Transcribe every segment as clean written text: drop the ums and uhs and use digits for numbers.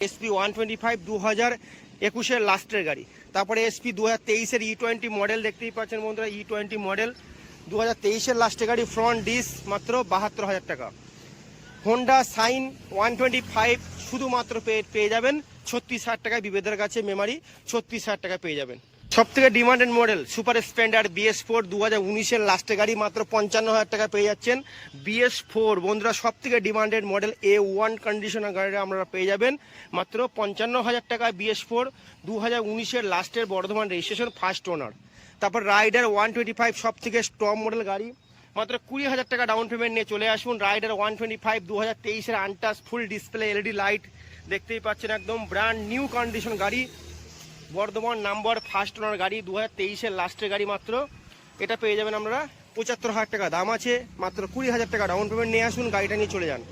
SP 125 2021 লাস্টের গাড়ি। তারপরে SP 2023 E20 মডেল দেখতেই পাচ্ছেন বন্ধুরা, E20 মডেল 2023 লাস্টের গাড়ি, ফ্রন্ট ডিস মাত্র 72,000 টাকা। হোন্ডা সাইন 125 শুধুমাত্র পেয়ে যাবেন 36,000 টাকায়, বিবেদের কাছে মেমারি 36,000 টাকায় পেয়ে যাবেন। সব থেকে demanded model super Splendor BS4 2019 লাস্টের গাড়ি, মাত্র 55,000 টাকা পেয়ে যাচ্ছেন। BS4 বন্ধুরা সব থেকে ডিমান্ডেড মডেল, A1 কন্ডিশনার গাড়ি আপনারা পেয়ে যাবেন মাত্র 55,000 টাকায়। BS4 2019 লাস্টের বর্ধমান রেজিস্ট্রেশন, ফার্স্ট ওনার। তারপর রাইডার 125 সব থেকে টপ মডেল গাড়ি, মাত্র 20,000 টাকা ডাউন পেমেন্ট নিয়ে চলে আসুন। Rider 125 2023 untouch full display LED light দেখতেই পাচ্ছেন, একদম ব্র্যান্ড নিউ কন্ডিশন গাড়ি, বর্ধমান নাম্বার, ফার্স্ট ওনার গাড়ি, 2023 লাস্টের গাড়ি। মাত্র এটা পেয়ে যাবেন আপনারা 75,000 টাকা দাম আছে, মাত্র 20,000 টাকা ডাউন পেমেন্ট নিয়ে আসুন, গাড়িটা নিয়ে চলে যান।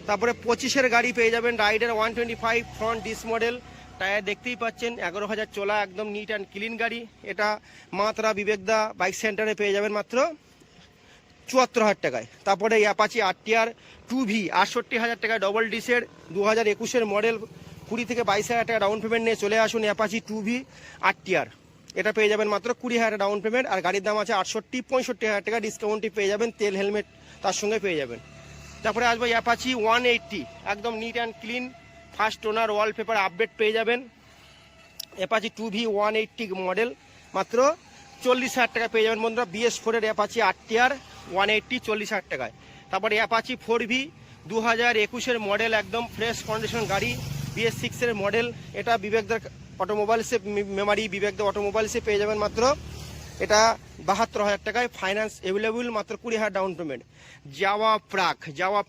তারপরে 25 গাড়ি পেয়ে যাবেন Rider 125 front disc model, tyre দেখতেই পাচ্ছেন 11,000 চলা, একদম নিট অ্যান্ড ক্লিন গাড়ি। এটা মাত্রা বিবেকদা বাইক সেন্টারে পেয়ে যাবেন মাত্র 74,000 টাকায়। তারপরে অ্যাপাচি RTR 2V 68,000 টাকায়, ডবল ডিসের 2021 মডেল, 20 থেকে 22,000 টাকা ডাউন পেমেন্ট নিয়ে চলে আসুন। অ্যাপাচি 2V RTR এটা পেয়ে যাবেন মাত্র 20,000 ডাউন পেমেন্ট, আর গাড়ির দাম আছে 65,000 টাকা, ডিসকাউন্টটি পেয়ে যাবেন, তেল হেলমেট তার সঙ্গে পেয়ে যাবেন। তারপরে আসবো অ্যাপাচি 180, একদম neat and clean, first owner, wallpaper update পেয়ে যাবেন। অ্যাপাচি 2V 180 মডেল, মাত্র 40,000 টাকা পেয়ে যাবেন বন্ধুরা। BS4 অ্যাপাচি RTR 180 40,000 টাকায়। তারপরে অ্যাপাচি 4V 2021 মডেল, একদম ফ্রেশ কন্ডিশন গাড়ি, BS6 মডেল। এটা বিবেকদার অটোমোবাইলসে মেমারি, বিবেকদার অটোমোবাইলসে পেয়ে যাবেন মাত্র এটা 72,000 টাকায়, ফাইন্যান্স অ্যাভেলেবল, মাত্র 20,000 ডাউন পেমেন্ট। জাওয়া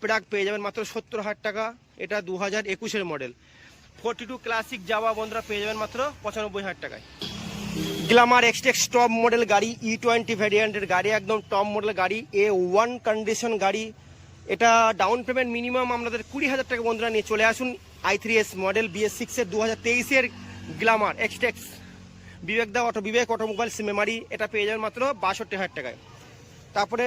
প্রাগ পেয়ে যাবেন মাত্র 70,000 টাকা, এটা 2021 মডেল। 42 ক্লাসিক জাওয়া বন্ধুরা পেয়ে যাবেন মাত্র 95,000 টাকায়। গ্ল্যামার এক্সটেক্স টপ মডেল গাড়ি, E20 ভ্যারিয়েন্টের গাড়ি, একদম টপ মডেল গাড়ি, A1 কন্ডিশন গাড়ি। এটা ডাউন পেমেন্ট মিনিমাম আপনাদের 20,000 টাকা বন্ধুরা নিয়ে চলে আসুন। i3s মডেল, BS6 2023 গ্ল্যামার এক্সটেক্স, বিবেক অটোমোবাইলস মেমারি, এটা পেয়ে যাবেন মাত্র 62,000 টাকায়। তারপরে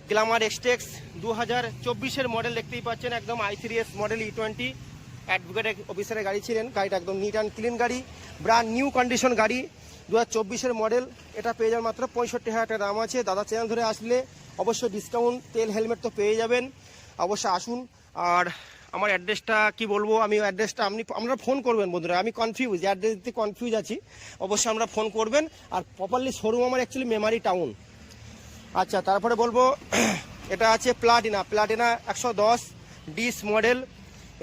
গ্ল্যামার এক্সটেক্স 2024 মডেল দেখতেই পাচ্ছেন, একদম i3s মডেল, E20 অ্যাডভোকেট অফিসারের গাড়ি ছিলেন, গাড়িটা একদম নিট অ্যান্ড ক্লিন গাড়ি, ব্র্যান্ড নিউ কন্ডিশন গাড়ি, 2024 মডেল। এটা পেয়ে যাবেন মাত্র 65,000 টাকা দাম আছে। দাদা চ্যানেল ধরে আসলে অবশ্যই ডিসকাউন্ট, তেল হেলমেট তো পেয়ে যাবেন, অবশ্যই আসুন। আর আমার অ্যাড্রেসটা কি বলবো, আমি অ্যাড্রেসটা আপনারা ফোন করবেন বন্ধুরা, আমি অ্যাড্রেস দিতে কনফিউজ আছি, অবশ্যই আমরা ফোন করবেন। আর প্রপারলি শোরুম আমার অ্যাকচুয়ালি মেমারি টাউন। আচ্ছা, তারপরে বলবো এটা আছে প্লাটিনা 110 ডিস মডেল,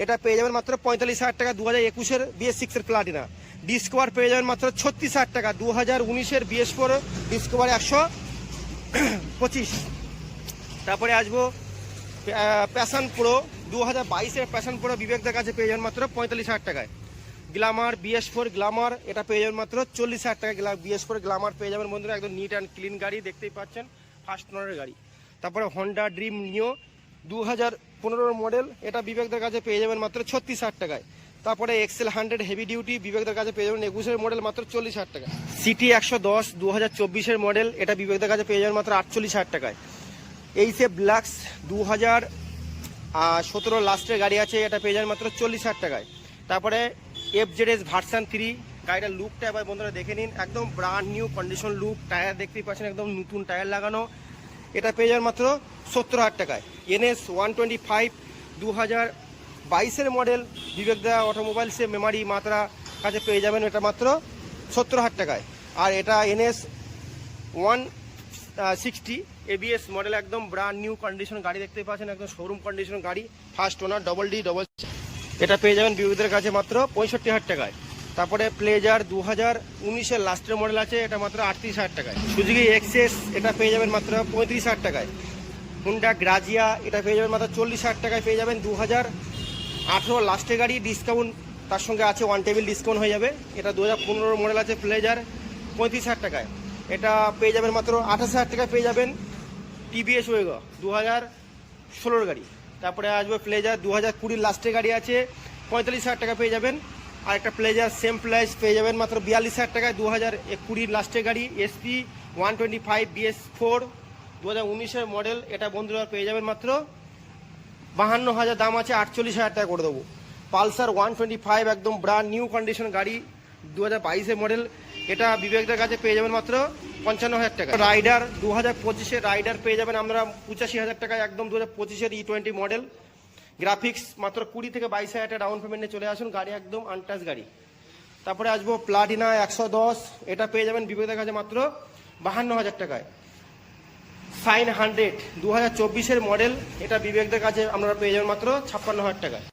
এটা পেয়ে যাবেন মাত্র 45,000 টাকা, 2021 BS6 প্লাটিনা। ডিসকভার পেয়ে যাবেন মাত্র 36,000 টাকা, 2019 BS4 ডিসকভার 125। তারপরে আসবো প্যাশন প্রো 2022 প্যাশন প্রো, বিবেকদার কাছে পেয়ে যাবেন মাত্র 45,000 টাকায়। গ্ল্যামার BS4 গ্ল্যামার, এটা পেয়ে যাবেন মাত্র 40,000 টাকা। BS4 গ্ল্যামার পেয়ে যাবেন বন্ধুরা, একদম নিট অ্যান্ড ক্লিন গাড়ি দেখতেই পাচ্ছেন, ফার্স্ট ওনারের গাড়ি। তারপরে হন্ডা ড্রিম নিও 2015 মডেল, এটা বিবেকদার কাছে পেয়ে যাবেন মাত্র 36,000 টাকায়। তারপরে XL 100 হেভি ডিউটি, বিবেকদার কাছে পেয়ে যাবেন 21 মডেল, মাত্র 40,000 টাকা। সিটি 110 2024 মডেল, এটা বিবেকদার কাছে পেয়ে যাবেন মাত্র 48,000 টাকায়। এইসে ব্লাক্স 2017 লাস্টের গাড়ি আছে, এটা পেয়ে যাবেন মাত্র 40,000 টাকায়। তারপরে FZS ভার্সন 3, গাড়িটার লুকটা এবার বন্ধুরা দেখে নিন, একদম brand new condition look, tyre দেখতেই পাচ্ছেন একদম নতুন টায়ার লাগানো, এটা পেয়ে যাবেন মাত্র 70,000 টাকায়। NS 125 2022 মডেল, বিবেকদা অটোমোবাইলসে মেমারি মাত্রা কাছে পেয়ে যাবেন এটা মাত্র 70,000 টাকায়। আর এটা NS 160 ABS মডেল, একদম ব্র্যান্ড নিউ কন্ডিশন গাড়ি দেখতেই পাচ্ছেন, একদম শোরুম কন্ডিশন গাড়ি, ফার্স্ট ওনার, ডবল ডি, এটা পেয়ে যাবেন বিবেকদের কাছে মাত্র 65,000 টাকায়। তারপরে প্লেজার 2019 লাস্টের মডেল আছে, এটা মাত্র 38,000 টাকায়। সুজুকি এক্সেস, এটা পেয়ে যাবেন মাত্র 35,000 টাকায়। হুন্ডা গ্রাজিয়া, এটা পেয়ে যাবেন মাত্র 40,000 টাকায় পেয়ে যাবেন। 2018 লাস্টের গাড়ি, ডিসকাউন্ট তার সঙ্গে আছে, ওয়ান টেবিল ডিসকাউন্ট হয়ে যাবে। এটা 2015 মডেল আছে, প্লেজার 35,000 টাকায়, এটা পেয়ে যাবেন মাত্র 28,000 টাকায় পেয়ে যাবেন। TVS ওয়েগো 2016 গাড়ি। তারপরে আসবে প্লেজার 2020 লাস্টের গাড়ি আছে, 45,000 টাকা পেয়ে যাবেন। আর একটা প্লেজার সেম প্রাইস পেয়ে যাবেন মাত্র 42,000 টাকায়, 2020 লাস্টের গাড়ি, SP 125 BS4 2019 মডেল, এটা বন্ধুরা পেয়ে যাবেন মাত্র 52,000 দাম আছে, 48,000 টাকা করে দেবো। পালসার 125 একদম ব্র্যান্ড নিউ কন্ডিশন গাড়ি, 2022 মডেল। এটা বিবেকদের কাছে পেয়ে যাবেন মাত্র 55,000 টাকা। রাইডার 2025 রাইডার পেয়ে যাবেন আমরা 85,000 টাকায়, একদম 2025 E20 মডেল। গ্রাফিক্স মাত্র 20 থেকে 22,000 টাকা ডাউন পেমেন্টে চলে আসুন, গাড়ি একদম আনটাচ গাড়ি। তারপরে আসবো প্লাটিনা 110, এটা পেয়ে যাবেন বিবেকদের কাছে মাত্র 52,000 টাকায়। সাইন 100 2024 মডেল, এটা বিবেকদের কাছে আমরা পেয়ে যাবেন মাত্র 56,000 টাকায়।